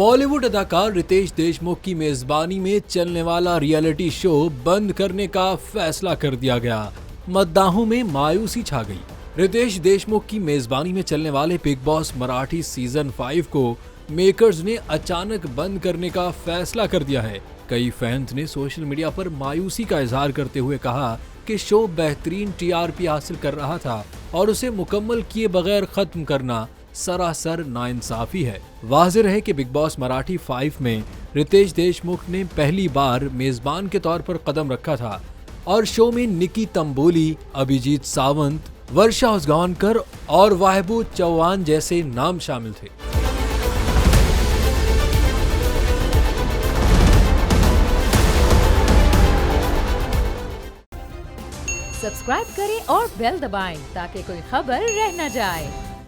बॉलीवुड अदाकार रितेश देशमुख की मेजबानी में चलने वाला रियलिटी शो बंद करने का फैसला कर दिया गया। मद्दाहों में मायूसी छा गई। रितेश देशमुख की मेजबानी में चलने वाले बिग बॉस मराठी सीजन 5 को मेकर्स ने अचानक बंद करने का फैसला कर दिया है। कई फैंस ने सोशल मीडिया पर मायूसी का इजहार करते हुए कहा कि शो बेहतरीन टीआरपी हासिल कर रहा था और उसे मुकम्मल किए बगैर खत्म करना सरासर नाइंसाफी है। वाज़ेह है कि बिग बॉस मराठी 5 में रितेश देशमुख ने पहली बार मेजबान के तौर पर कदम रखा था और शो में निकी तंबोली, अभिजीत सावंत, वर्षा उसगांवकर और वाहिबू चौहान जैसे नाम शामिल थे। सब्सक्राइब करें और बेल दबाएं ताकि कोई खबर रह न जाए।